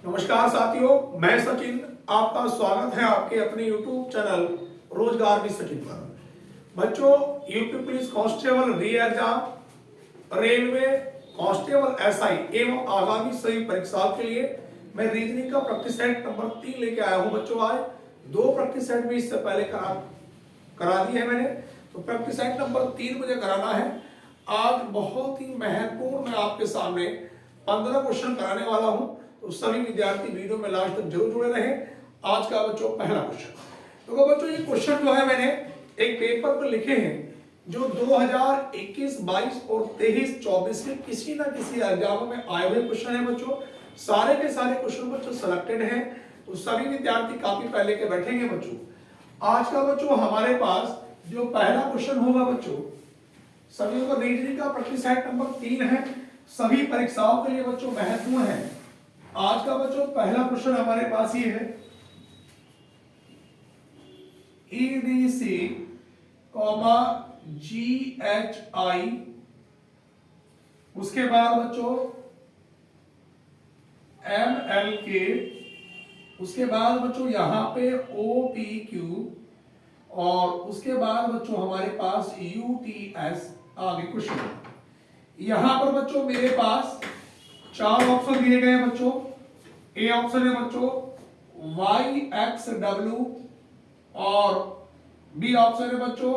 नमस्कार साथियों, मैं सचिन। आपका स्वागत है आपके अपने YouTube चैनल रोजगार भी सचिन पर। बच्चों, यूपी पुलिस कांस्टेबल री एग्जाम, रेलवे कांस्टेबल एसआई एवं आगामी सभी परीक्षाओं के लिए मैं रीजनिंग का प्रैक्टिस सेट नंबर 3 लेके आया हूं। बच्चों, आज 2 प्रैक्टिस सेट भी इससे पहले करा दिए हैं मैंने, तो प्रैक्टिस सेट नंबर 3 मुझे कराना है। आज बहुत ही महत्वपूर्ण मैं आपके सामने 15 क्वेश्चन कराने वाला हूं, तो सभी विद्यार्थी वीडियो में लास्ट तक जरूर जुड़े रहें। आज का बच्चों पहला क्वेश्चन, तो बच्चों ये क्वेश्चन जो है मैंने एक पेपर पर लिखे हैं जो 2021, 22 और 23, 24 के किसी ना किसी एग्जाम में आए हुए क्वेश्चन है। बच्चों, सारे के सारे क्वेश्चन बच्चों सिलेक्टेड हैं, तो सभी विद्यार्थी काफी पहले के बैठेंगे। बच्चों, आज का बच्चों हमारे पास जो पहला क्वेश्चन होगा बच्चों, सभी को रीजनिंग का प्रैक्टिस सेट नंबर 3 है, सभी परीक्षाओं के लिए बच्चों महत्वपूर्ण है। आज का बच्चों पहला क्वेश्चन हमारे पास ये है, ईडीसी कॉमा जीएचआई, उसके बाद बच्चों एमएलके, उसके बाद बच्चों यहां पे ओपीक्यू, और उसके बाद बच्चों हमारे पास यूटीएस। आगे क्वेश्चन यहां पर बच्चों मेरे पास 4 ऑप्शन दिए गए हैं बच्चों। ए ऑप्शन है बच्चों YXW, और बी ऑप्शन है बच्चों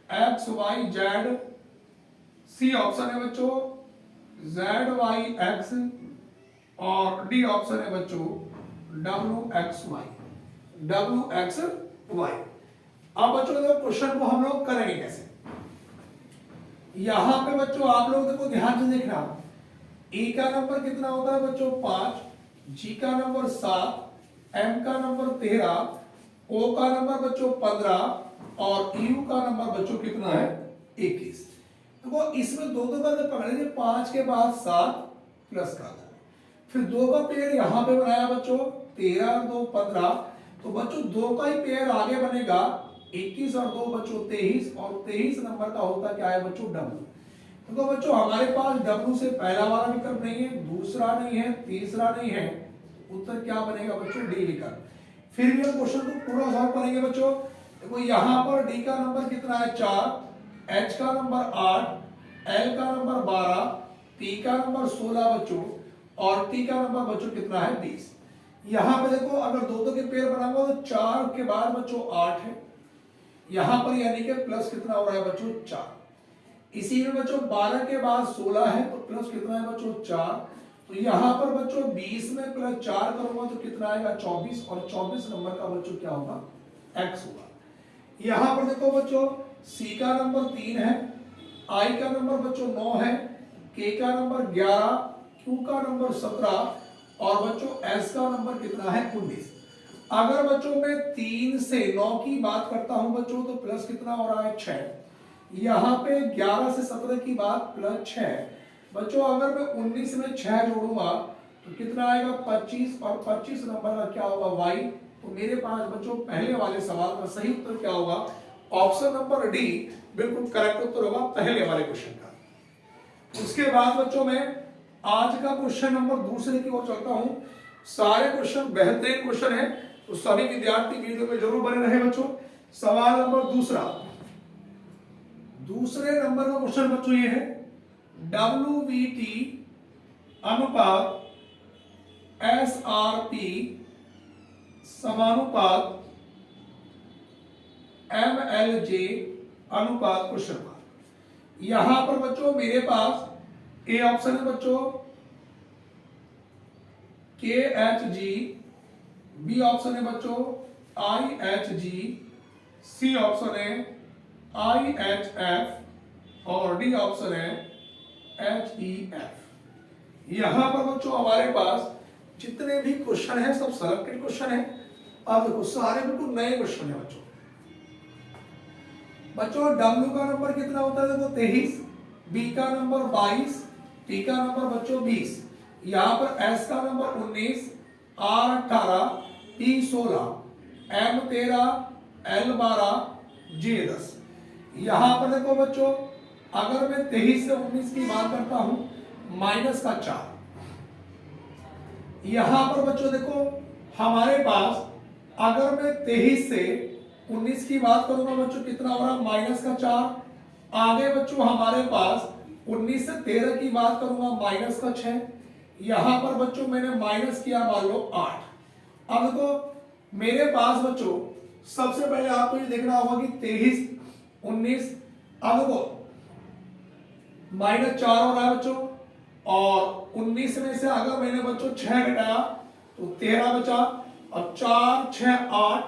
XYZ, सी ऑप्शन है बच्चों ZYX, और डी ऑप्शन है बच्चों WXY। अब बच्चों देखो क्वेश्चन को हम लोग करेंगे कैसे। यहां पे बच्चों आप लोग देखो ध्यान से देखना, ई का नंबर कितना होता है बच्चों 5, जी का नंबर 7, एम का नंबर 13, ओ का नंबर बच्चों 15, और यू का नंबर बच्चों कितना है 21। देखो इसमें दो का पकड़ लीजिए, 5 के बाद 7 प्लस का, फिर 2 का पेयर यहां पे बनाया बच्चों 13 और 2 15, तो बच्चों 2 का ही पेयर आगे बनेगा 21 और 2 बच्चों 23, और 23 नंबर का होता क्या है बच्चों डब्ल्यू। तो बच्चों हमारे पास डब्ल्यू से पहला वाला विकल्प नहीं है, दूसरा नहीं है, तीसरा नहीं है, उत्तर क्या बनेगा बच्चों डी विकल्प। फिर भी हम क्वेश्चन को पूरा सॉल्व करेंगे बच्चों। देखो यहां पर डी का नंबर कितना है 4, एच का नंबर 8, एल का नंबर 12, पी का नंबर 16 बच्चों, और टी का नंबर बच्चों कितना है 20। यहां पर देखो अगर दो के पेयर बनाऊंगा तो 4 के बाद बच्चों 8 है, यहां पर यानी कि प्लस कितना हो रहा है बच्चों 4। इसी में बच्चों 12 के बाद 16 है, तो प्लस कितना है बच्चों 4। तो यहां पर बच्चों 20 में प्लस 4 करूंगा तो कितना आएगा 24, और 24 नंबर का बच्चों क्या होगा एक्स होगा। यहां पर देखो बच्चों सी का नंबर 3 है, आई का नंबर बच्चों 9 है, के का नंबर 11, क्यू का नंबर 17, और बच्चों एस का नंबर कितना है 19। अगर बच्चों मैं 3 से 9 की बात करता हूं बच्चों, तो प्लस कितना हो रहा है 6। यहां पे 11 से 17 की बात प्लस 6 बच्चों। अगर मैं 19 में 6 जोड़ूंगा तो कितना आएगा 25, और 25 नंबर का क्या होगा वाई। तो मेरे पास बच्चों पहले वाले सवाल का सही उत्तर क्या होगा, ऑप्शन नंबर डी बिल्कुल करेक्ट उत्तर होगा पहले वाले क्वेश्चन का। उसके बाद बच्चों मैं आज का क्वेश्चन नंबर दूसरे की ओर चलता हूं। सारे क्वेश्चन बेहतरीन क्वेश्चन है, तो सभी विद्यार्थी वीडियो में जरूर बने रहे बच्चों। सवाल नंबर दूसरे नंबर का क्वेश्चन बच्चों ये है, WBT अनुपात SRP समानुपात MLJ अनुपात क्वेश्चन मार्क। यहां पर बच्चों मेरे पास ए ऑप्शन है बच्चों KHG, बी ऑप्शन है बच्चों IHG, सी ऑप्शन है IHF, और डी ऑप्शन है HEF। यहां पर बच्चों हमारे पास जितने भी क्वेश्चन है सब सिलेक्टेड क्वेश्चन है। अब देखो सारे बिल्कुल नए क्वेश्चन है बच्चों। डब्ल्यू का नंबर कितना होता है देखो 23, बी का नंबर 22, टी का नंबर बच्चों 20, यहां पर एस का number 19, R 18, P 16, M 13, L 12, J 10। यहां पर देखो बच्चों अगर मैं 23 से 19 की बात करता हूं माइनस का 4, यहां पर बच्चों देखो हमारे पास अगर मैं 23 से 19 की बात करूंगा बच्चों कितना हो रहा है माइनस का 4। आगे बच्चों हमारे पास 19 से 13 की बात करूंगा माइनस का 6। यहां पर बच्चों मैंने माइनस किया मान लो 8। अब देखो मेरे पास बच्चों सबसे पहले आपको ये देखना होगा कि 23 19 अब देखो -4 हो रहा है बच्चों और 19 में से अगर मैंने बच्चों 6 घटाया तो 13 बचा और 4 6 8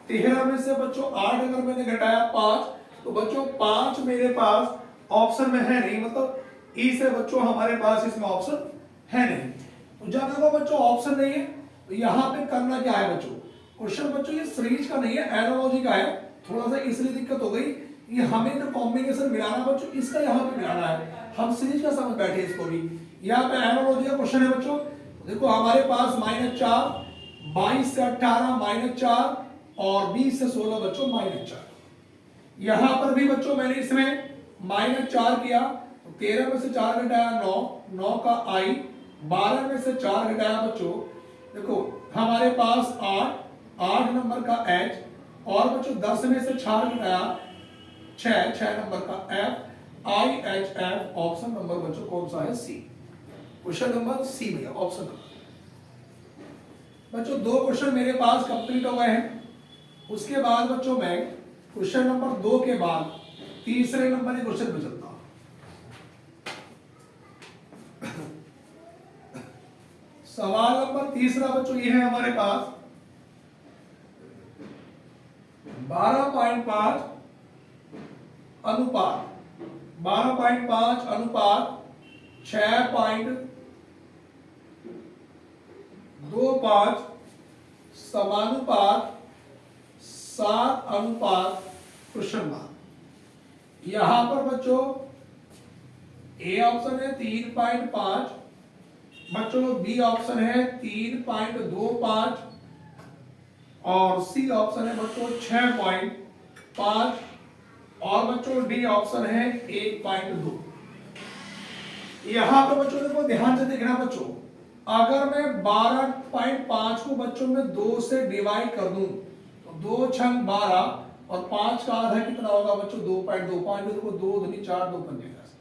13 में से बच्चों 8 अगर मैंने घटाया 5 तो बच्चों 5 मेरे पास ऑप्शन में है नहीं, मतलब ई से बच्चों हमारे पास इसमें ऑप्शन है नहीं। तो जब देखो बच्चों ऑप्शन नहीं है तो यहाँ पे करना क्या है बच्चों, क्वेश्चन बच्चों ये सीरीज का नहीं है एनालॉजी का है, थोड़ा सा इसलिए दिक्कत हो गई। ये हमें जो कॉम्बिनेशन मिलाना बच्चों इसका यहाँ पे मिलाना है, हम सीरीज का समझ बैठे इसको भी। यहाँ पे एनालॉजी का क्वेश्चन है बच्चों, देखो हमारे पास -4 22 से 18 -4 और 20 से 16 बच्चों -4। यहां पर भी बच्चों मैंने इसमें -4 किया तो 13 में से 4 घटाया 9 9 का आई 12 में से 4 घटाया बच्चों देखो हमारे पास 8 नंबर का एच और बच्चों 10 में से 4 घटाया 6 नंबर का F I H F. Option number बच्चों कौन सा है सी, क्वेश्चन नंबर सी भैया ऑप्शन नंबर। बच्चों 2 क्वेश्चन मेरे पास कंप्लीट हो गए हैं। उसके बाद बच्चों मैं क्वेश्चन नंबर 2 के बाद तीसरे नंबर के क्वेश्चन पे चलता हूं। सवाल नंबर तीसरा बच्चों ये है हमारे पास 12.5 अनुपात 12.5 अनुपात 6.25 समानुपात 7 अनुपात क्वेश्चन मार्क। यहां पर बच्चों ए ऑप्शन है 3.5 बच्चों, बी ऑप्शन है 3.25 और सी ऑप्शन है बच्चों 6.5 और बच्चों डी ऑप्शन है 1.2। यहां पर बच्चों देखो ध्यान से देखना बच्चों, अगर मैं 12.5 को बच्चों में 2 से डिवाइड कर दूं तो 2 छंग 12 और 5 का आधा कितना होगा बच्चों 2.25 देखो 2 दूनी 4 2 पंजे 10।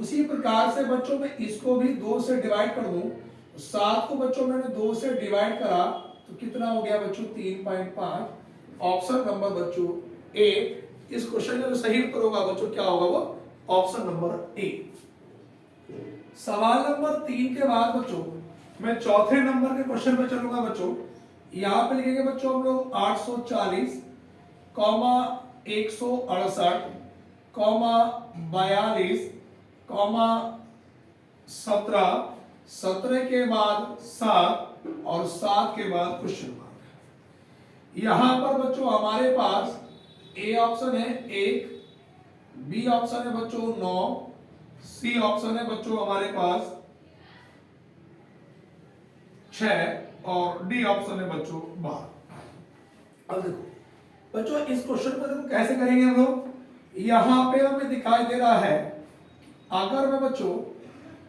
उसी प्रकार से बच्चों में इसको भी 2 से डिवाइड कर दूं तो 7 को बच्चों मैंने 2 से डिवाइड करा तो कितना हो गया बच्चों 3.5। ऑप्शन नंबर बच्चों ए। इस क्वेश्चन का जो सही उत्तर होगा बच्चों क्या होगा वो ऑप्शन नंबर ए। सवाल नंबर 3 के बाद बच्चों मैं चौथे नंबर के क्वेश्चन पे चलूंगा बच्चों। यहां पे लिखेंगे बच्चों हम लोग 840 कॉमा 168 कॉमा 42 कॉमा 17 17 के बाद 7 और 7 के बाद क्वेश्चन मार्क। यहां पर बच्चों हमारे पास ए ऑप्शन है 1, बी ऑप्शन है बच्चों 9, सी ऑप्शन है बच्चों हमारे पास 6 और डी ऑप्शन है बच्चों 12। अब देखो बच्चों इस क्वेश्चन को देखो कैसे करेंगे हम लोग। यहां पे हमें दिखाई दे रहा है अगर मैं बच्चों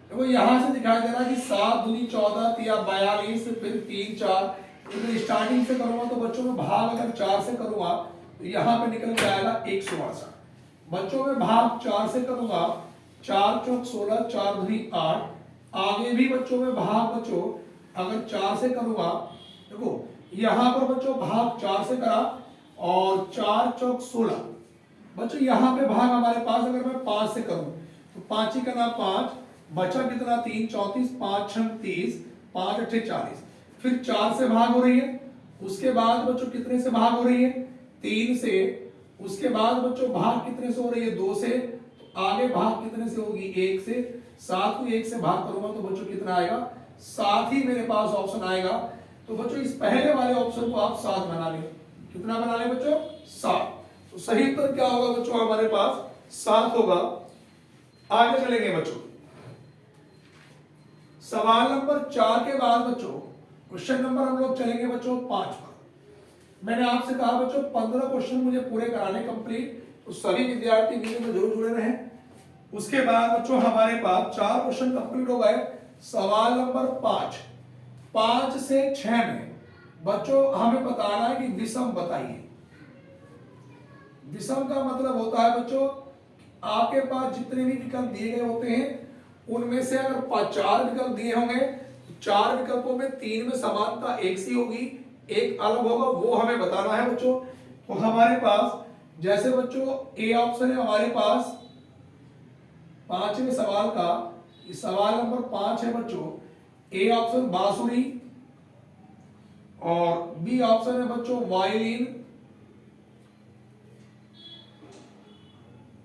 देखो यहां से दिखाई दे रहा है कि 7 दूनी 14 तिया 42 फिर 3 4 तो स्टार्टिंग से करूंगा तो बच्चों में भाग अगर 4 से करूंगा तो यहां पे निकल के आएगा 168। बच्चों में भाग 4 से करूंगा 4 चौक 16 4 दूनी 8। आगे भी बच्चों में भाग बच्चों अगर 4 से करूंगा देखो यहां पर बच्चों भाग 4 से करा और 4 चौक 16। बच्चों यहां पे भाग हमारे पास अगर मैं 5 से करूं तो 5 ही करना 5 बचा कितना 3 34 5 6 30 5 8 40 फिर 4 से भाग हो रही है। उसके बाद बच्चों कितने से भाग हो रही है 3 से। उसके बाद बच्चों भाग कितने से हो रही है 2 से। तो आगे भाग कितने से होगी 1 से। 7 को 1 से भाग करूंगा तो बच्चों कितना आएगा 7 ही मेरे पास ऑप्शन आएगा। तो बच्चों इस पहले वाले ऑप्शन को आप 7 बना लें। कितना बना लें बच्चों 7। तो सही उत्तर क्या होगा बच्चों हमारे पास 7 होगा। आगे चलेंगे बच्चों सवाल नंबर 4 के बाद बच्चों क्वेश्चन नंबर हम लोग चलेंगे बच्चों 5 पर। मैंने आपसे कहा बच्चों 15 क्वेश्चन मुझे पूरे कराने कंप्लीट, तो सभी विद्यार्थी वीडियो में जरूर जुड़े रहें। उसके बाद बच्चों हमारे पास 4 क्वेश्चन कंप्लीट हो गए। सवाल नंबर 5 5 से 6 में बच्चों हमें बताना है कि विषम बताइए। विषम का मतलब होता है बच्चों आपके पास जितने भी विकल्प दिए गए होते हैं उनमें से अगर 4 विकल्प दिए होंगे, 4 विकल्पों में 3 में समानता एक सी होगी, एक अलग होगा, वो हमें बताना है बच्चों। तो हमारे पास जैसे बच्चों ए ऑप्शन है हमारे पास 5वें सवाल का, सवाल नंबर 5 है बच्चों, ए ऑप्शन बांसुरी और बी ऑप्शन है बच्चों वायलिन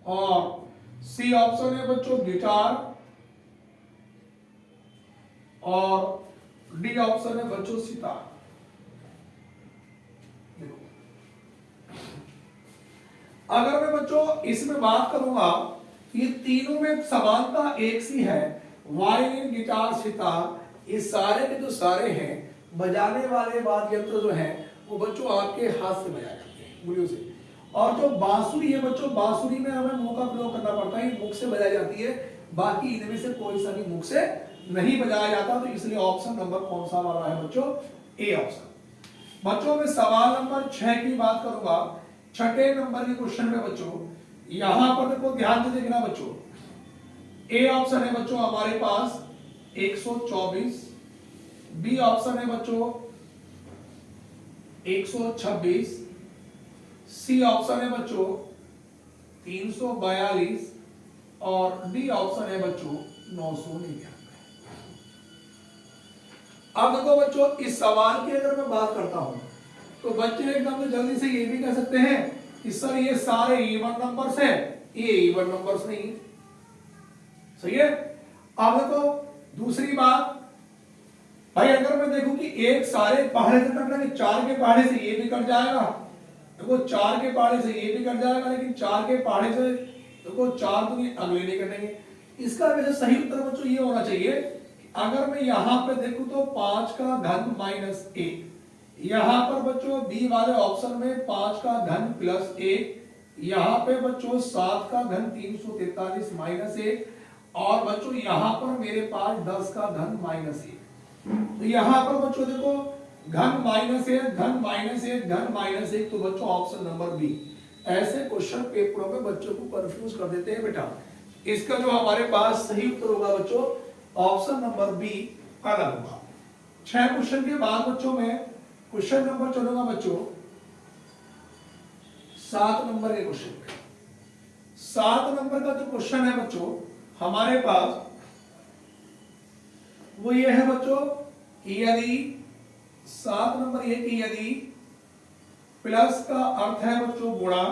और सी ऑप्शन है बच्चों गिटार और डी ऑप्शन है बच्चों सितार। अगर मैं बच्चों इसमें बात करूंगा ये तीनों में समानता एक सी है, वायलिन गिटार सितार ये सारे के जो सारे हैं बजाने वाले वाद्य यंत्र जो हैं वो बच्चों आपके हाथ से बजाए जाते हैं उंगलियों से। और जो बांसुरी है बच्चों, बांसुरी में हमें मुंह का प्रयोग करना पड़ता है, मुख से बजाई जाती है, बाकी इनमें से कोई सा भी मुख से नहीं बजाया जाता। तो इसलिए ऑप्शन नंबर कौन सा वाला है बच्चों, ए ऑप्शन। बच्चों में सवाल नंबर 6 की बात करूंगा, 6ठे नंबर के क्वेश्चन में बच्चों यहां पर देखो ध्यान से देखना बच्चों, ए ऑप्शन है बच्चों हमारे पास 124, बी ऑप्शन है बच्चों 126, सी ऑप्शन है बच्चों 342 और डी ऑप्शन है बच्चों 999। अब देखो बच्चों इस सवाल की अगर मैं बात करता हूं तो बच्चे एकदम से जल्दी से ये भी कह सकते हैं कि सर ये सारे इवन नंबर्स हैं, ये इवन नंबर्स नहीं, सही है। अब देखो दूसरी बात भाई, अगर मैं देखूं कि एक सारे पहाड़े से कट रहा है, 4 के पहाड़े से ये भी कट जाएगा, देखो 4 के पहाड़े से ये भी कट जाएगा, लेकिन 4 के पहाड़े से देखो 4 तो नहीं, अगले नहीं कटेंगे। इसका वैसे सही उत्तर बच्चों ये होना चाहिए कि अगर मैं यहां पे देखूं तो 5 का घन माइनस 1, यहां पर बच्चों बी वाले ऑप्शन में 5 का घन प्लस 1, यहां पे बच्चों 7 का घन 343 माइनस 1 और बच्चों यहां पर मेरे पास 10 का घन माइनस 1। तो यहां पर बच्चों देखो घन माइनस 1 घन माइनस 1 घन माइनस 1, तो बच्चों ऑप्शन नंबर बी। ऐसे क्वेश्चन पेपरों में बच्चों को कंफ्यूज कर देते हैं बेटा। इसका जो हमारे पास सही उत्तर होगा बच्चों ऑप्शन नंबर बी अलग होगा। 6 क्वेश्चन के बाद बच्चों में क्वेश्चन नंबर चलूंगा बच्चों 7 नंबर के क्वेश्चन पे। 7 नंबर का जो क्वेश्चन है बच्चों हमारे पास वो ये है बच्चों कि यदि 7 नंबर ये कि यदि प्लस का अर्थ है बच्चों गुणा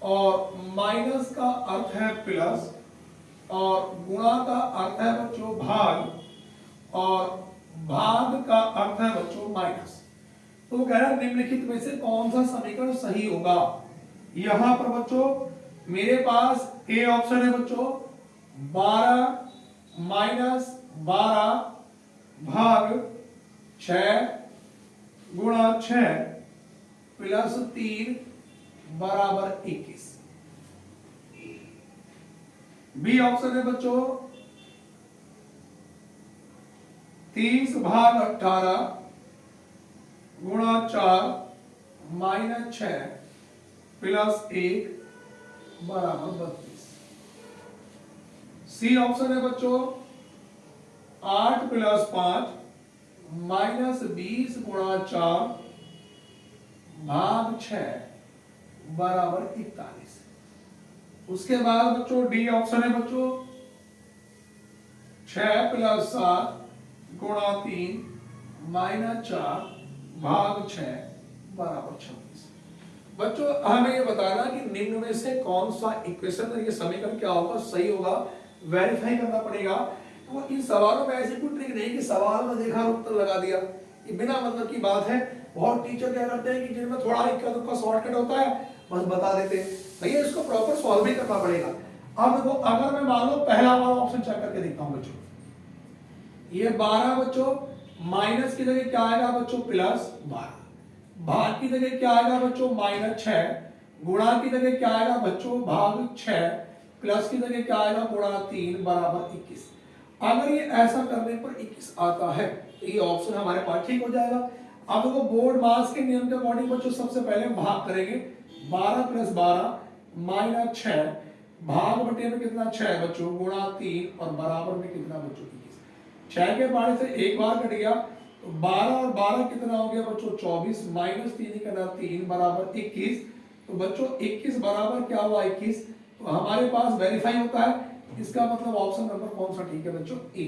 और माइनस का अर्थ है प्लस और गुणा का अर्थ है बच्चों भाग और भाग का अर्थ है बच्चों माइनस, तो कह रहा है निम्नलिखित में से कौन सा समीकरण सही होगा। यहां पर बच्चों मेरे पास ए ऑप्शन है बच्चों 12 माइनस 12 भाग 6 गुणा 6 प्लस 3 बराबर 21। बी ऑप्शन है बच्चों 30 भाग 18 गुणा 4 माइनस 6 प्लस 1 बराबर 32। सी ऑप्शन है बच्चों 8 प्लस 5 माइनस 20 गुणा 4 भाग 6 बराबर 41। उसके बाद बच्चों डी ऑप्शन है बच्चों 6 प्लस 7 गुणा 3 माइनस 4 भाग 6 बराबर 26। बच्चों हमें ये बताना कि निम्न में से कौन सा इक्वेशन ये समीकरण क्या होगा सही होगा, वेरीफाई करना पड़ेगा। तो इन सवालों में ऐसी कोई ट्रिक नहीं कि सवाल में देखा और उत्तर लगा दिया, ये बिना मतलब की बात है। बहुत टीचर क्या करते हैं कि जिनमें थोड़ा इक्का दुक्का शॉर्टकट होता है बस बता देते हैं, भैया इसको प्रॉपर सॉल्व भी करना पड़ेगा। अब देखो अगर मैं मान लो पहला वाला ऑप्शन चेक करके देखता हूं बच्चों, ये 12 बच्चों माइनस की जगह क्या आएगा बच्चों प्लस 12, भाग की जगह क्या आएगा बच्चों माइनस 6, गुणा की जगह क्या आएगा बच्चों भाग 6, प्लस की जगह क्या आएगा गुणा 3 बराबर 21। अगर ये ऐसा करने पर 21 आता है तो ये ऑप्शन हमारे पास ठीक हो जाएगा। अब देखो बोर्ड मास के नियम के अकॉर्डिंग बच्चों सबसे पहले भाग करेंगे। 12 + 12 माइनस 6 भाग बटे में कितना 6 बच्चों गुणा 3 और बराबर में कितना बच्चों 21। 6 के बारे से एक बार कट गया तो 12 और 12 कितना हो गया बच्चों 24 माइनस 3 करना 3 बराबर 21। तो बच्चों 21 बराबर क्या हुआ 21। तो हमारे पास वेरीफाई होता है। इसका मतलब ऑप्शन नंबर कौन सा ठीक है बच्चों ए।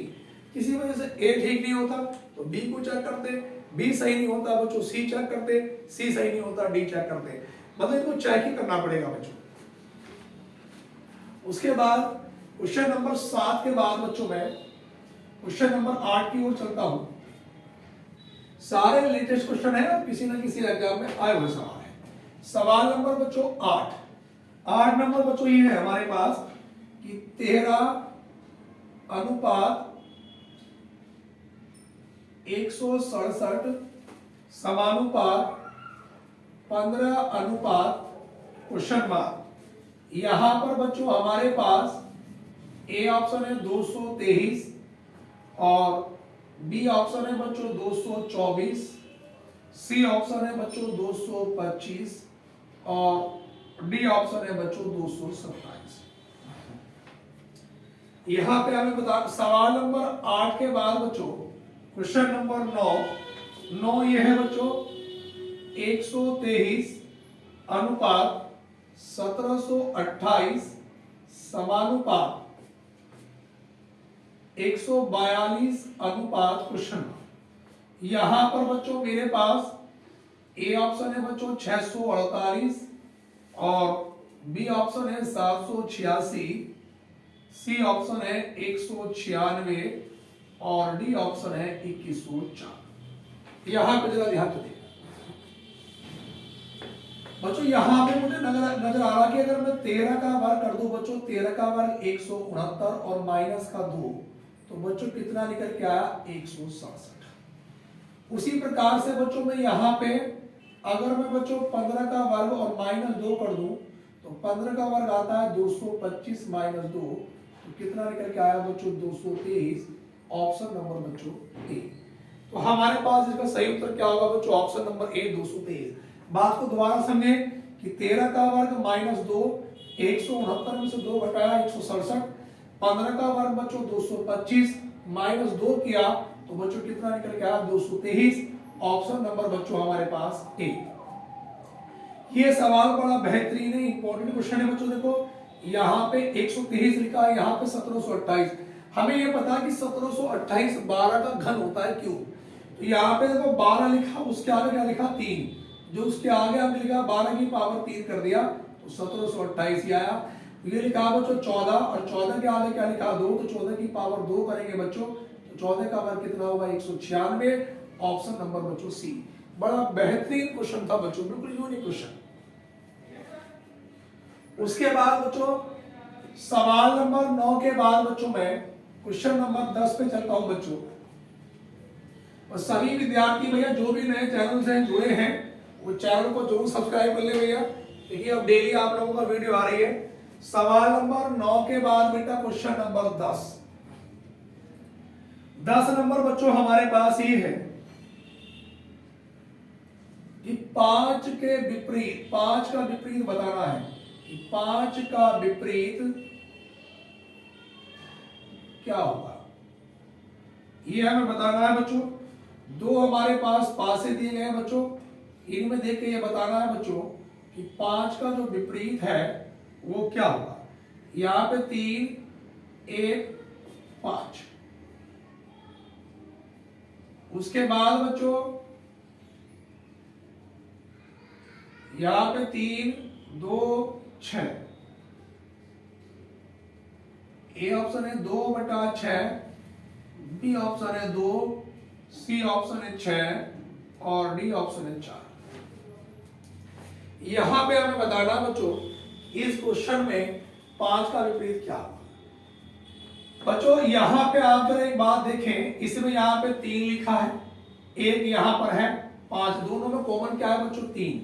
किसी वजह से ए ठीक नहीं होता तो बी को चेक करते, बी सही नहीं होता बच्चों सी चेक करते, सी सही नहीं होता डी चेक करते, मतलब इनको चेक ही करना पड़ेगा बच्चों। उसके बाद क्वेश्चन नंबर 7 के बाद बच्चों मैं क्वेश्चन नंबर 8 की ओर चलता हूं। सारे लेटेस्ट क्वेश्चन है और किसी ना किसी एग्जाम में आए हुए सवाल है। सवाल नंबर बच्चों 8 नंबर बच्चों ये है हमारे पास कि 13 अनुपात 167 समानुपात 15 अनुपात क्वेश्चन मार्क। यहां पर बच्चों हमारे पास ए ऑप्शन है 223 और बी ऑप्शन है बच्चों 224, सी ऑप्शन है बच्चों 225 और डी ऑप्शन है बच्चों 227। यहां पे हमें बता सवाल नंबर 8 के बाद बच्चों क्वेश्चन नंबर 9 ये है बच्चों 123 अनुपात 1728 समानुपात 142 अनुपात क्वेश्चन। यहां पर बच्चों मेरे पास ए ऑप्शन है बच्चों 648 और बी ऑप्शन है 786, सी ऑप्शन है 196 और डी ऑप्शन है 2104। यहां पे जरा ध्यान दीजिए बच्चों। यहां पे मुझे नजर आ रहा कि अगर मैं 13 का वर्ग कर दूं बच्चों 13 का वर्ग 169 और माइनस का 2 तो बच्चों कितना निकल के आया 167। उसी प्रकार से बच्चों मैं यहाँ पे अगर मैं बच्चों 15 का वर्ग और माइनस 2 कर दूं तो 15 का वर्ग आता है 225 माइनस 2 तो कितना निकल के आया बच्चों 223। ऑप्शन नंबर बच्चों ए। तो हमारे पास इसका सही उत्तर क्या होगा बच्चों ऑप्शन नंबर ए 223। बात को दोबारा समझे कि 13 का वर्ग माइनस 2 169 में से 2 घटाया 167, 15 का वर्ग बच्चों 225 माइनस 2 किया तो बच्चों कितना निकल के आया 223। ऑप्शन नंबर बच्चों हमारे पास ए। ये सवाल बड़ा बेहतरीन है, इंपॉर्टेंट क्वेश्चन है बच्चों। देखो यहाँ पे 123 लिखा है, यहाँ पे 1728। हमें ये पता है कि 1728 12 का घन होता है क्यों। तो यहाँ पे देखो 12 लिखा, उसके आगे क्या लिखा 3, जो उसके आगे हमने लिखा 12 की पावर 3 कर दिया तो 1728 ही आया। ये लिखा बच्चों 14 और 14 के आगे क्या लिखा 2 तो 14 की पावर 2 करेंगे बच्चों तो 14 का वर्ग कितना होगा 196। ऑप्शन नंबर बच्चों सी। बड़ा बेहतरीन क्वेश्चन था बच्चों, बिल्कुल यूनिक क्वेश्चन। उसके बाद बच्चों सवाल नंबर 9 के बाद बच्चों मैं क्वेश्चन नंबर 10 पे चलता हूं बच्चों। और सभी विद्यार्थी भैया जो भी नए चैनल से जुड़े हैं वो चैनल को जरूर सब्सक्राइब कर ले भैया, क्योंकि अब डेली आप लोगों का वीडियो आ रही है। सवाल नंबर 9 के बाद बेटा क्वेश्चन नंबर 10 नंबर बच्चों हमारे पास ये है कि 5 के विपरीत, 5 का विपरीत बताना है कि 5 का विपरीत क्या होगा, ये हमें बताना है बच्चों। दो हमारे पास पासे दिए गए हैं बच्चों, इनमें देख के ये बताना है बच्चों कि 5 का जो विपरीत है वो क्या होगा। यहां पे 3 1 5, उसके बाद बच्चों यहां पे 3 2 6, ए ऑप्शन है 2/6, बी ऑप्शन है 2, सी ऑप्शन है 6 और डी ऑप्शन है 4। यहां पे हमें बताना बच्चों इस क्वेश्चन में 5 का विपरीत क्या होगा। बच्चों यहां पे आप जरा एक बात देखें, इसमें यहां पे 3 लिखा है, एक यहां पर है 5, दोनों में कॉमन क्या है बच्चों 3।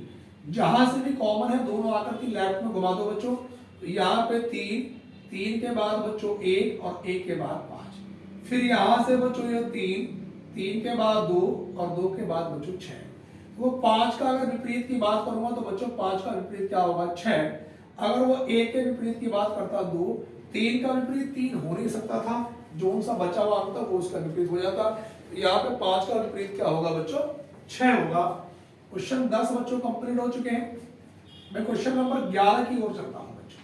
जहां से भी कॉमन है दोनों आकर के लेफ्ट में घुमा दो बच्चों। तो यहां पे 3 के बाद बच्चों 1 और 1 के बाद 5, फिर यहां से बच्चों ये 3 3 के बाद 2 और 2 के बाद बच्चों 6। वो 5 का अगर विपरीत की बात करूंगा तो बच्चों 5 का विपरीत क्या होगा 6। अगर वो 1 के विपरीत की बात करता 2, 3 का विपरीत 3 हो नहीं सकता था, जो सा बचा हुआ अंक था वो उसका विपरीत हो जाता। यहाँ पे 5 का विपरीत क्या होगा बच्चों 6 होगा। क्वेश्चन 10 बच्चों कंप्लीट हो चुके हैं। मैं क्वेश्चन नंबर 11 की ओर चलता हूं बच्चों।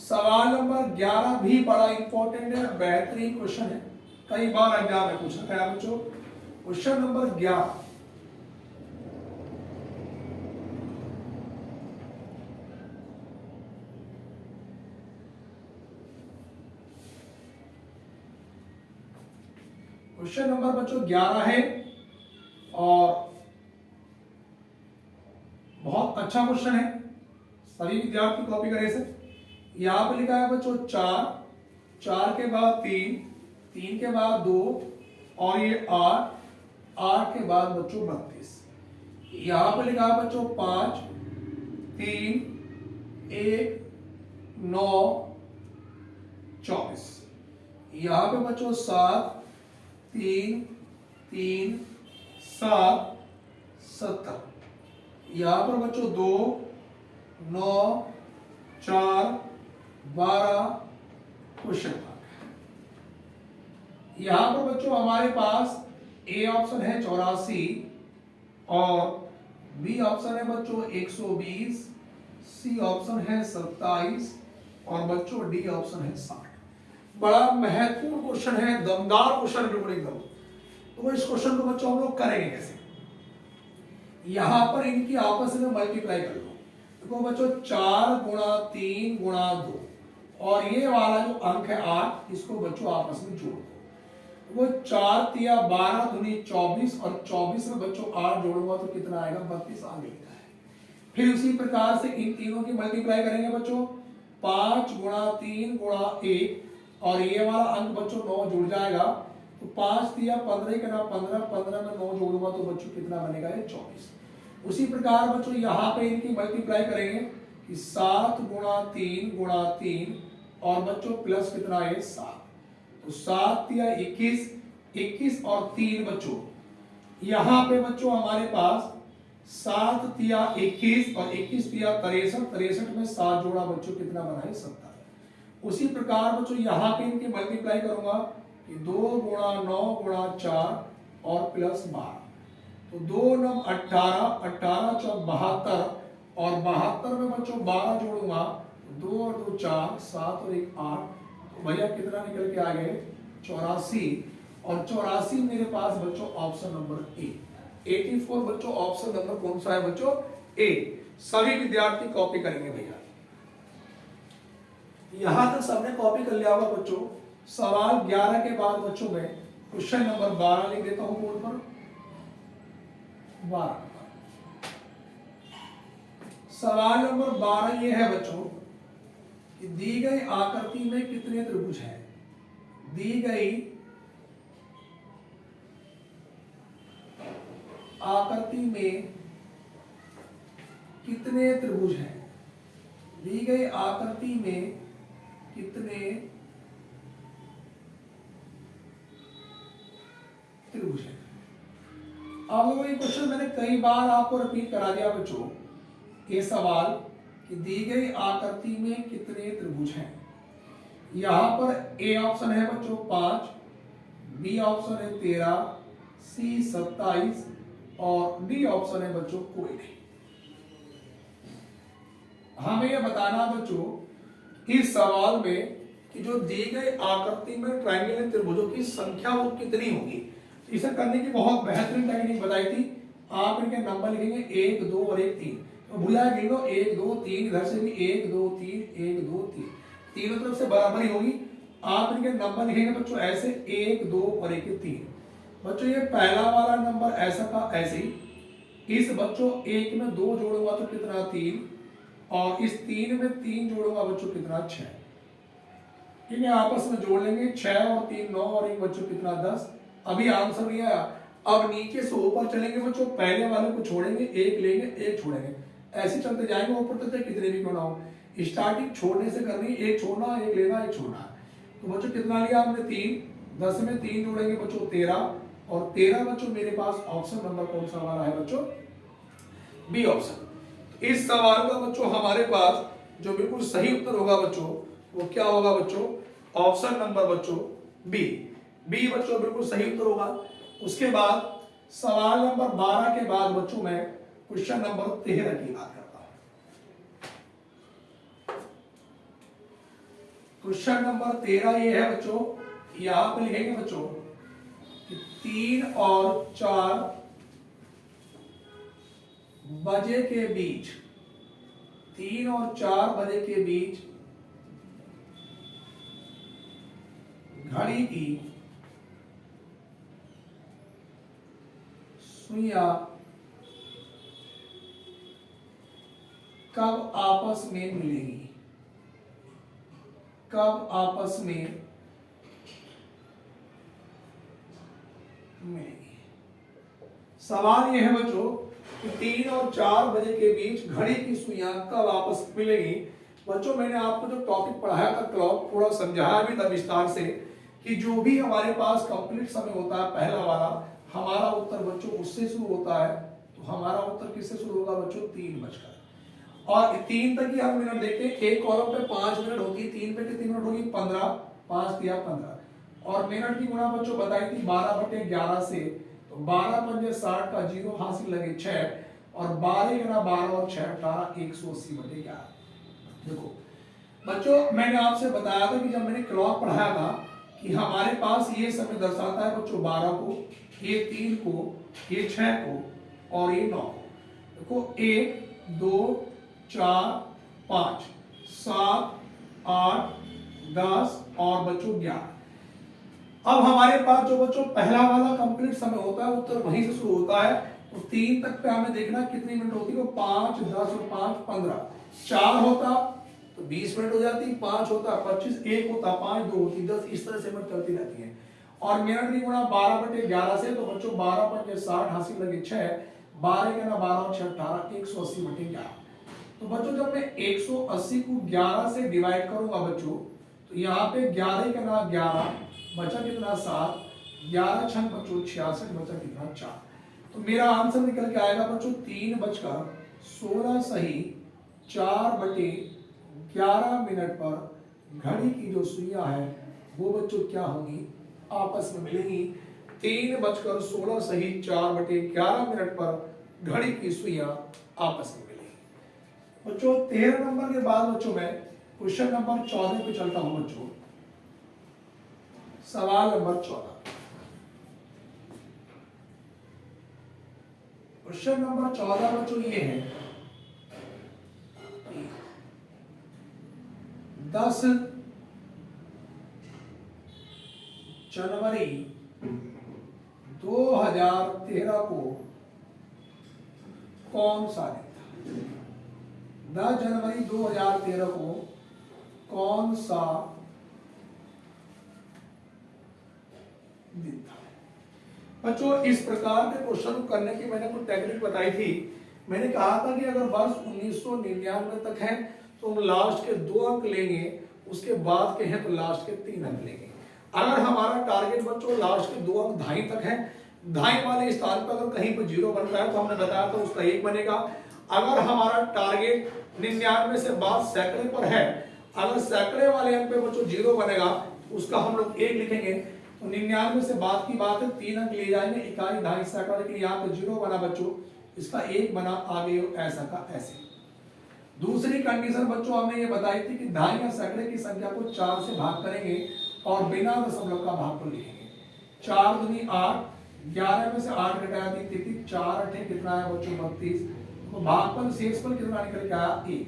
सवाल नंबर 11 भी बड़ा इंपॉर्टेंट है, बेहतरीन क्वेश्चन है, कई बार एग्जाम में पूछा गया बच्चों। क्वेश्चन नंबर 11, क्वेश्चन नंबर बच्चों 11 है और बहुत अच्छा क्वेश्चन है, सभी विद्यार्थी कॉपी करें इसे। यहां पे लिखा है बच्चों 4, 4 के बाद 3, 3 के बाद 2 और ये 8, 8 के बाद बच्चों 32। यहां पे लिखा है बच्चों 5, 3, 1, 9, 24। यहां पे बच्चों 7, 3, 3, 7, 70। यहां पर बच्चों 2, 9, 4, 12 क्वेश्चन मार्क। यहां पर बच्चों हमारे पास ए ऑप्शन है 84 और बी ऑप्शन है बच्चों 120, सी ऑप्शन है 27 और बच्चों डी ऑप्शन है 60। बड़ा महत्वपूर्ण क्वेश्चन है, दमदार क्वेश्चन बिल्कुल एकदम। तो इस क्वेश्चन को बच्चों हम लोग करेंगे कैसे? यहां पर इनकी आपस में मल्टीप्लाई कर लो। देखो बच्चों 4 गुणा 3 गुणा 2 और ये वाला जो अंक है 8, इसको बच्चों आपस में जोड़ दो। वो 4 तिया 12 दूनी 24 और 24 में बच्चों 8 जोड़ूंगा तो कितना आएगा 32 आ गया है। फिर उसी प्रकार से इन तीनों की मल्टीप्लाई करेंगे बच्चों 5 गुणा 3 गुणा 1 और ये वाला अंक बच्चों 9 जुड़ जाएगा तो 5 दिया 15 के ना 15, 15 में 9 जोड़ूंगा तो बच्चों कितना बनेगा ये 24। उसी प्रकार बच्चों यहाँ पे इनकी मल्टीप्लाई करेंगे कि 7 गुणा 3 गुणा 3 और बच्चों प्लस कितना है 7, तो 7 दिया 21, 21 और 3 बच्चों यहाँ पे बच्चों हमारे पास 7 दिया 21 और 21 दिया 63, 63 में 7 जोड़ा बच्चों कितना बना है 27। उसी प्रकार बच्चों यहाँ पे इनकी मल्टीप्लाई करूंगा कि 2 गुणा 9 गुणा 4 और प्लस 12, तो 2 9 18, 18 चौक 72 और 72 में बच्चों 12 जोड़ूंगा 2 और 2 4, 7 और 1 8, तो भैया कितना निकल के आ गए 84 और 84 मेरे पास बच्चों ऑप्शन नंबर ए 84 बच्चों ऑप्शन नंबर कौन सा है बच्चों ए। सभी विद्यार्थी कॉपी करेंगे भैया। यहां तक सबने कॉपी कर लिया होगा बच्चों। सवाल 11 के बाद बच्चों में क्वेश्चन नंबर 12 लिख देता हूं बोर्ड पर। 12 सवाल नंबर 12 ये है बच्चों कि दी गई आकृति में कितने त्रिभुज हैं। दी गई आकृति में कितने त्रिभुज हैं। दी गई आकृति में कितने त्रिभुज हैं। अब ये क्वेश्चन मैंने कई बार आपको रिपीट करा दिया बच्चों। ये सवाल कि दी गई आकृति में कितने त्रिभुज हैं। यहां पर ए ऑप्शन है बच्चों 5, बी ऑप्शन है 13, सी 27 और डी ऑप्शन है बच्चों कोई नहीं। हमें यह बताना बच्चों इस सवाल में कि जो दी गई आकृति में ट्रायंगुलर त्रिभुजों की संख्या वो कितनी होगी। इसे करने की बहुत बेहतरीन टेक्निक बताई थी। आप इनके नंबर लिखेंगे 1 2 और 1 3, तो भुला गिनो 1 2 3, इधर से भी 1 2 3 1 2 3, तीनों तरफ से बराबरी होगी। आप इनके नंबर लिखेंगे बच्चों ऐसे 1 2 और 1 3। बच्चों ये पहला वाला नंबर ऐसा का ऐसे ही। इस बच्चों 1 में 2 जोड़ूंगा तो कितना 3 और इस 3 में 3 जोड़ूंगा बच्चों कितना 6। इन्हें आपस में जोड़ लेंगे 6 और 3 9 और 1 बच्चों कितना 10। अभी आंसर नहीं आया। अब नीचे से ऊपर चलेंगे बच्चों, पहले वाले को छोड़ेंगे, 1 लेंगे 1 छोड़ेंगे, ऐसे चलते जाएंगे ऊपर तक कितने भी क्यों ना हो। स्टार्टिंग छोड़ने से करनी, 1 छोड़ना 1 लेना 1 छोड़ना। तो बच्चों कितना लिया हमने 3 10 में 3 जोड़ेंगे बच्चों 13, और 13 बच्चों मेरे पास ऑप्शन नंबर कौन सा वाला है बच्चों, बी ऑप्शन। इस सवाल का बच्चों हमारे पास जो बिल्कुल सही उत्तर होगा बच्चों वो क्या होगा बच्चों, ऑप्शन नंबर बच्चों बी। बी बच्चों बिल्कुल सही उत्तर होगा। उसके बाद सवाल नंबर 12 के बाद बच्चों मैं क्वेश्चन नंबर 13 की बात करता हूं। क्वेश्चन नंबर 13 ये है बच्चों, यहां पे लिखेंगे बच्चों कि 3 और 4 बजे के बीच, 3 और 4 बजे के बीच घड़ी की सुइयां कब आपस में मिलेगी, कब आपस में मिलेगी। सवाल यह है बच्चों कि 3 और 4 बजे के बीच घड़ी की सुइयां कब आपस में मिलेगी। बच्चों मैंने आपको जो टॉपिक पढ़ाया था क्लॉक, थोड़ा समझाया भी था विस्तार से कि जो भी हमारे पास कंप्लीट समय होता है पहला वाला, हमारा उत्तर बच्चों उससे शुरू होता है। तो हमारा उत्तर किससे शुरू होगा बच्चों, 3 बजकर, और 3 तक ही हम मिनट देखते हैं। एक कॉलम पे 5 मिनट होगी, 3 पे कितनी मिनट होगी, 15, 5 दिया 15, और मिनट की गुणा बच्चों बताई थी 12/11 से, तो 12 पंजे 60 का 0 हासिल लगे 6, और 12 गुना 12 और 6 18, 180/11। देखो बच्चों मैंने आपसे बताया था कि जब मैंने क्लॉक पढ़ाया था कि हमारे पास ये समय दर्शाता है बच्चों 12 को, ये 3 को, ये 6 को, और ये 9 को। देखो 1 2 4 5 7 8 10 और बच्चों 11। अब हमारे पास जो बच्चों पहला वाला कंप्लीट समय होता है उत्तर वहीं से शुरू होता है। तो 3 तक पे हमें देखना कितनी मिनट होती है, वो 5 10 और 5 15, 4 होता तो 20 मिनट हो जाती, 5 होता 25, 1 होता 5, 2 होती 10, इस तरह से मिनट चलती रहती है। और मिनट की गुणा 12/11 से, तो बच्चों 12 पंजे 60 हासिल लगे 6, 12 गुना 12 और 6 18, 180/11। तो बच्चों जब मैं 180 को 11 से डिवाइड करूंगा बच्चों, तो यहाँ पे 11 का ना 11 बचा कितना 7, 11 छन बच्चों 66, बचा कितना 4। तो मेरा आंसर निकल के आएगा बच्चों 3:16 सही 4/11 मिनट पर घड़ी की जो सुइयां है वो बच्चों क्या होंगी, आपस में मिलेंगी। 3:16 सही 4/11 मिनट पर घड़ी की सुइयां आपस में मिलेंगी। बच्चों 13 नंबर के बाद बच्चों मैं क्वेश्चन नंबर 14 पे चलता हूं बच्चों। सवाल नंबर 14, क्वेश्चन नंबर 14 बच्चों ये है 10 जनवरी 2013 को कौन सा दिन था। 10 जनवरी 2013 को कौन सा दिन था। बच्चों इस प्रकार के क्वेश्चन करने की मैंने कुछ टेक्निक बताई थी। मैंने कहा था कि अगर वर्ष 1999 तक है तो हम लास्ट के 2 अंक लेंगे, उसके बाद के हैं तो लास्ट के 3 अंक लेंगे। अगर हमारा टारगेट बच्चों लास्ट के 2 अंक 2.5 तक है, 2.5 वाले स्थान पर अगर कहीं पर 0 बनता है तो हमने बताया था उसका 1 बनेगा। अगर हमारा टारगेट 99 से बाद सैकड़े पर है, अगर सैकड़े वाले अंक पे बच्चों 0 बनेगा उसका हम लोग 1 लिखेंगे। तो 99 से बाद की बात है, 3 अंक ले जाएंगे, इकाई 2.5 सैकड़ा, लेकिन यहाँ पे 0 बना बच्चों, इसका 1 बना, आगे ऐसा का ऐसे। दूसरी कंडीशन बच्चों हमने ये बताई थी कि 2.5 या सैकड़े की संख्या को 4 से भाग करेंगे और बिना दशमलव का भागफल लिखेंगे। 4 दूनी 8, 11 में से 8 घटाया 3, 4 8 कितना है बच्चों 32, तो भागफल शेषफल कितना निकल के आया 1।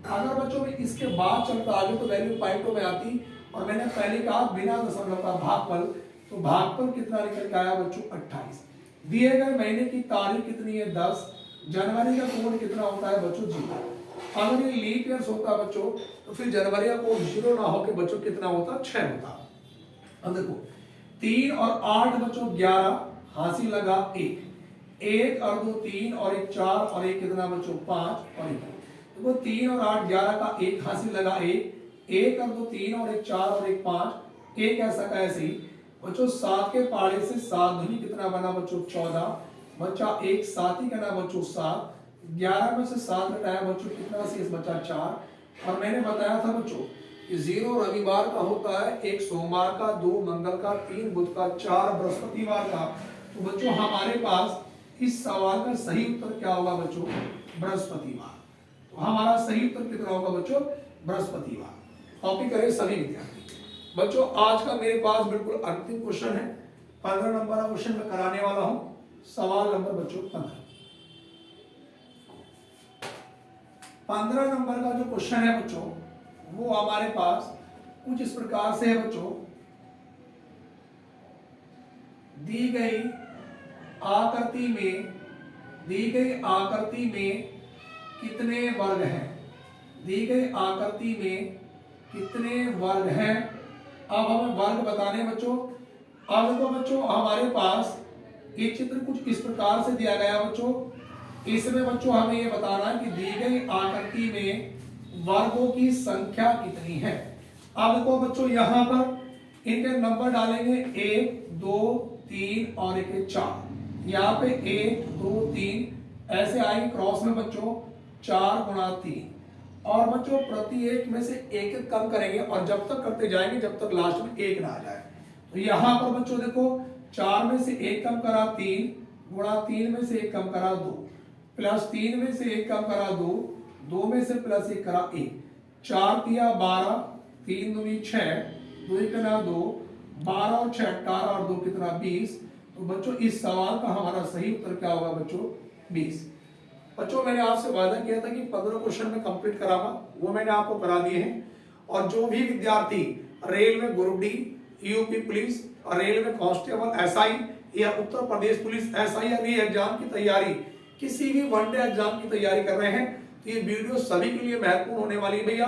अगर बच्चों में इसके बाद चलता आगे तो वैल्यू पॉइंटों में आती, और मैंने पहले कहा बिना दशमलव का भागफल, तो भागफल कितना निकल के आया बच्चों 28। दिए गए महीने की तारीख कितनी है 10, जनवरी का कोड कितना होता है बच्चों 0। अगर ये लीप ईयर्स होता बच्चों तो फिर जनवरी का कोड 0 ना होकर बच्चों कितना होता 6 होता। अब देखो 3 और 8 बच्चों 11 हासिल लगा 1, 1 और 2 3 और 1 4 और 1 कितना बच्चों 5 और 1। देखो 3 और 8 11 का 1 हासिल लगा 1, 1 और 2 3 और 1 4 और 1 5, 1 ऐसा का ऐसे ही बच्चों 7 के पाड़े से 7 दूनी कितना बना बच्चों 14, बच्चा एक 7 ही का ना बच्चों 7, 11 में से 7 घटाया बच्चों कितना शेष बचा 4। और मैंने बताया था बच्चों कि 0 रविवार का होता है, 1 सोमवार का, 2 मंगल का, 3 बुध का, 4 बृहस्पतिवार का। तो बच्चों हमारे पास इस सवाल का सही उत्तर क्या होगा बच्चों, बृहस्पतिवार। तो हमारा सही उत्तर कितना होगा बच्चों, बृहस्पतिवार। कॉपी करें सभी विद्यार्थी। बच्चों आज का मेरे पास बिल्कुल अंतिम क्वेश्चन है, 15 नंबर का क्वेश्चन मैं कराने वाला हूं। सवाल नंबर बच्चों 15 नंबर का जो क्वेश्चन है बच्चों वो हमारे पास कुछ इस प्रकार से है बच्चों। दी गई आकृति में कितने वर्ग हैं, दी गई आकृति में कितने वर्ग हैं। अब हमें वर्ग बताने बच्चों। अब देखो बच्चों हमारे पास ये चित्र कुछ इस प्रकार से दिया गया बच्चों। इसमें बच्चों हमें ये बताना है कि दी गई आकृति में वर्गों की संख्या कितनी है। अब देखो बच्चों यहाँ पर इनके नंबर डालेंगे 1 2 3 और 1 4। यहाँ पे 1 2 3 ऐसे आएंगे क्रॉस में बच्चों 4 गुणा 3। और बच्चों प्रति एक में से एक एक कम करेंगे और जब तक करते जाएंगे जब तक लास्ट में एक ना आ जाए। तो यहाँ पर बच्चों देखो 4 में से एक कम करा 3, गुणा 3 में से एक कम करा 2, प्लस 3 में से एक कम करा 2, 2 में से प्लस 1 करा 1, 4 तिया 12, 3 दूनी 6, 2 इकना 2, 12 और 6 18 और 2 कितना 20। तो बच्चों इस सवाल का हमारा सही उत्तर क्या होगा बच्चों 20। बच्चों मैंने आपसे वादा किया था कि 15 क्वेश्चन में कंप्लीट कराऊंगा, वो मैंने आपको करा दिए हैं। और जो भी विद्यार्थी रेल में ग्रुप डी, यूपी पुलिस और रेल में कांस्टेबल एसआई या उत्तर प्रदेश पुलिस एसआई या री एग्जाम की तैयारी, किसी भी वनडे एग्जाम की तैयारी कर रहे हैं तो ये वीडियो सभी के लिए महत्वपूर्ण होने वाली है भैया।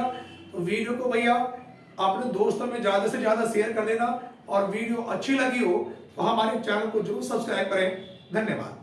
तो वीडियो को भैया अपने दोस्तों में ज्यादा से ज्यादा शेयर कर देना और वीडियो अच्छी लगी हो तो हमारे चैनल को जरूर सब्सक्राइब करें। धन्यवाद।